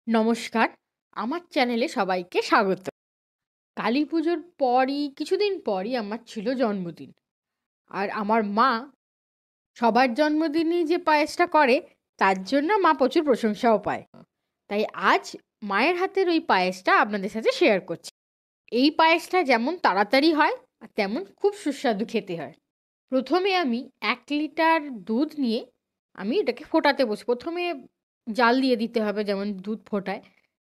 নমস্কার, আমার চ্যানেলে সবাইকে স্বাগত। কালীপুজোর কিছুদিন পরই আমার ছিল জন্মদিন। আর আমার মা সবার জন্মদিনেই যে পায়েসটা করে, তার জন্য মা প্রচুর প্রশংসাও পায়। তাই আজ মায়ের হাতের ওই পায়েসটা আপনাদের সাথে শেয়ার করছি। এই পায়েসটা যেমন তাড়াতাড়ি হয়, আর তেমন খুব সুস্বাদু খেতে হয়। প্রথমে আমি ১ লিটার দুধ নিয়ে আমি এটাকে ফোটাতে প্রথমে জাল দিয়ে দিতে হবে, যেমন দুধ ফোটায়।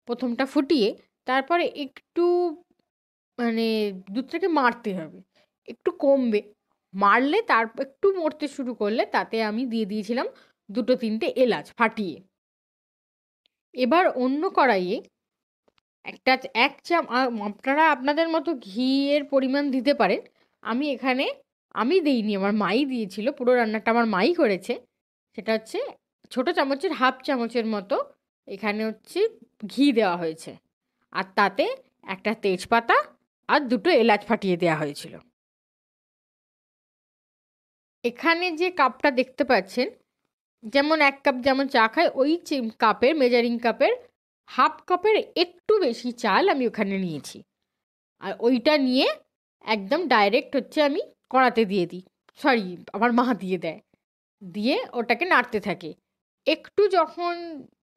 প্রথমটা ফুটিয়ে তারপরে একটু মানে দুধটাকে মাড়তে হবে। একটু কমবে। মাড়লে একটু মরতে শুরু করলে তাতে আমি দিয়ে দিয়েছিলাম ২-৩টে এলাচ ফাটিয়ে। এবার অন্য কড়াইয়ে একটা ১ আপনারা আপনাদের মতো ঘিয়ের পরিমাণ দিতে পারেন। এখানে আমি দেইনি, আমার মাই দিয়েছিল। পুরো রান্নাটা আমার মাই করেছে। সেটা হচ্ছে ছোট চামচের ১/২ চামচের মতো এখানে হচ্ছে ঘি দেওয়া হয়েছে। আর তাতে একটা তেজপাতা আর ২টো এলাচ ফাটিয়ে দেওয়া হয়েছিল। এখানে যে কাপটা দেখতে পাচ্ছেন, যেমন ১ কাপ যেমন চা খাই, ওই কাপের মেজারিং কাপের ১/২ কাপের একটু বেশি চাল আমি ওখানে নিয়েছি। আর ওইটা নিয়ে একদম ডাইরেক্ট হচ্ছে আমি কড়াতে দিয়ে দিই। সরি, আমার মা দিয়ে দেয়। দিয়ে ওটাকে নাড়তে থাকে। একটু যখন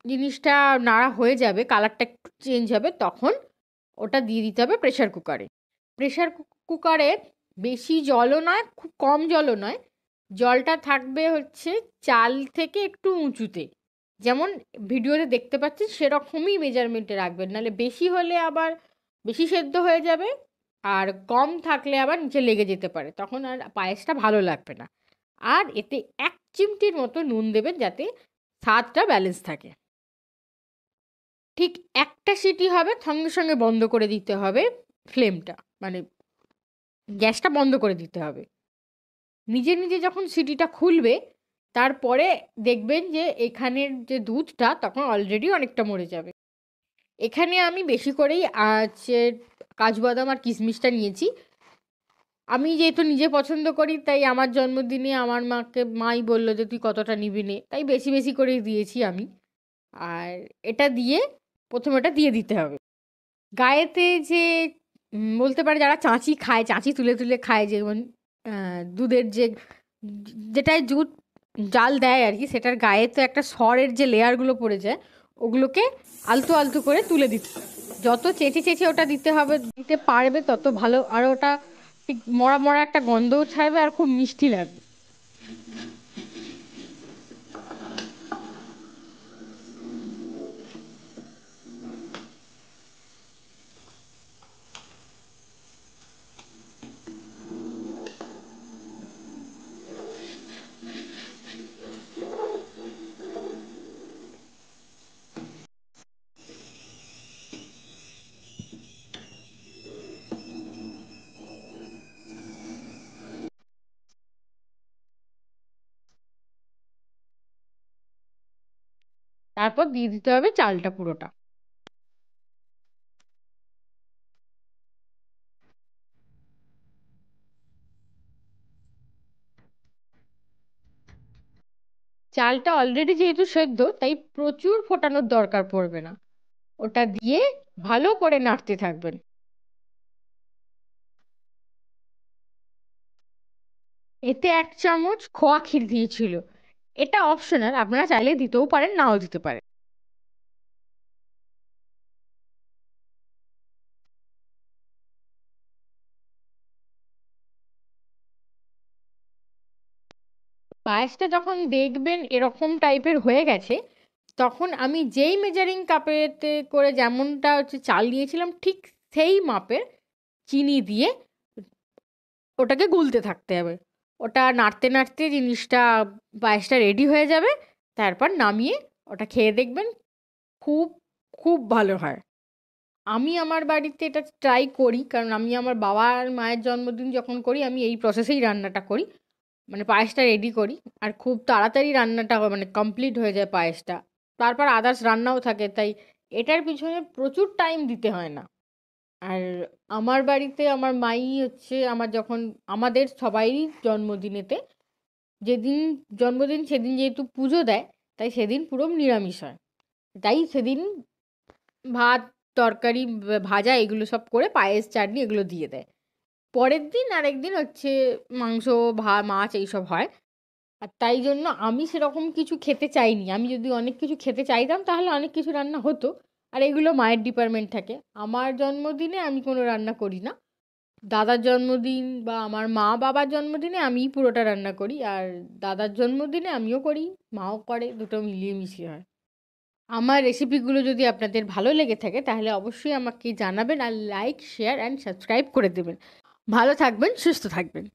জিনিসটা নাড়া হয়ে যাবে, কালারটা একটু চেঞ্জ হবে, তখন ওটা দিয়ে দিতে হবে প্রেশার কুকারে। প্রেশার কুকারে বেশি জলও নয়, খুব কম জলও নয়। জলটা থাকবে হচ্ছে চাল থেকে একটু উঁচুতে। যেমন ভিডিওতে দেখতে পাচ্ছেন সেরকমই মেজারমেন্টে রাখবেন। নাহলে বেশি হলে আবার বেশি সেদ্ধ হয়ে যাবে, আর কম থাকলে আবার নিচে লেগে যেতে পারে। তখন আর পায়েসটা ভালো লাগবে না। আর এতে ১ চিমটির মতো নুন দেবেন, যাতে স্বাদটা ব্যালেন্স থাকে। ঠিক একটা সিটি হবে, সঙ্গে সঙ্গে বন্ধ করে দিতে হবে ফ্লেমটা। মানে গ্যাসটা বন্ধ করে দিতে হবে। নিজে নিজে যখন সিটিটা খুলবে, তারপরে দেখবেন যে এখানের যে দুধটা তখন অলরেডি অনেকটা মরে যাবে। এখানে আমি বেশি করেই কাজু বাদাম আর কিশমিশটা নিয়েছি। আমি যেহেতু নিজে পছন্দ করি, তাই আমার জন্মদিনে আমার মাই বলল যে তুই কতটা নিবি নে, তাই বেশি বেশি করেই দিয়েছি আমি। আর এটা দিয়ে প্রথমে এটা দিয়ে দিতে হবে। গায়েতে যে বলতে পারে যারা চাঁচি খায়, চাঁচি তুলে তুলে খায়, যেমন দুধের যেটায় দুধ জাল দেয় আর কি, সেটার গায়ে তো একটা সরের যে লেয়ারগুলো পড়ে যায়, ওগুলোকে আলতো আলতো করে তুলে দিতে, যত চেঁচে চেঁচে ওটা দিতে পারবে তত ভালো। আর ওটা ঠিক মরা মরা একটা গন্ধও ছাড়বে, আর খুব মিষ্টি লাগবে। তারপর দিয়ে দিতে হবে চালটা পুরোটা। চালটা অলরেডি যেহেতু সেদ্ধ, তাই প্রচুর ফোটানোর দরকার পড়বে না। ওটা দিয়ে ভালো করে নাড়তে থাকবেন। এতে ১ চামচ খোয়া ক্ষীর দিয়েছিল। এটা অপশনাল, আপনারা চাইলে দিতেও পারেন, নাও দিতে পারেন। পায়েসটা যখন দেখবেন এরকম টাইপের হয়ে গেছে, তখন আমি যেই মেজারিং কাপেতে করে যেমনটা হচ্ছে চাল নিয়েছিলাম, ঠিক সেই মাপের চিনি দিয়ে ওটাকে গুলতে থাকতে হবে। ওটা নাড়তে নাড়তে জিনিসটা পায়েসটা রেডি হয়ে যাবে। তারপর নামিয়ে ওটা খেয়ে দেখবেন, খুব খুব ভালো হয়। আমি আমার বাড়িতে এটা ট্রাই করি, কারণ আমি আমার বাবা আর মায়ের জন্মদিন যখন করি, আমি এই প্রসেসেই রান্নাটা করি। মানে পায়েসটা রেডি করি, আর খুব তাড়াতাড়ি রান্নাটা মানে কমপ্লিট হয়ে যায় পায়েসটা। তারপর আদার্স রান্নাও থাকে, তাই এটার পিছনে প্রচুর টাইম দিতে হয় না। আর আমার বাড়িতে আমার মাই হচ্ছে আমাদের সবাইরই জন্মদিনেতে, যেদিন জন্মদিন সেদিন যেহেতু পুজো দেয়, তাই সেদিন পুরো নিরামিষ হয়। তাই সেদিন ভাত, তরকারি, ভাজা এগুলো সব করে পায়েস, চাটনি এগুলো দিয়ে দেয়। পরের দিন আরেকদিন হচ্ছে মাংস, মাছ এইসব হয়। আর তাই জন্য আমি সেরকম কিছু খেতে চাইনি। আমি যদি অনেক কিছু খেতে চাইতাম তাহলে অনেক কিছু রান্না হতো। আর এগুলো মায়ের ডিপার্টমেন্ট থাকে। আমার জন্মদিনে আমি কোনো রান্না করি না। দাদার জন্মদিন বা আমার মা বাবার জন্মদিনে আমিই পুরোটা রান্না করি। আর দাদার জন্মদিনে আমিও করি, মাও করে, দুটো মিলিয়ে মিশিয়ে হয়। আমার রেসিপিগুলো যদি আপনাদের ভালো লেগে থাকে তাহলে অবশ্যই আমাকে জানাবেন, আর লাইক, শেয়ার অ্যান্ড সাবস্ক্রাইব করে দেবেন। ভালো থাকবেন, সুস্থ থাকবেন।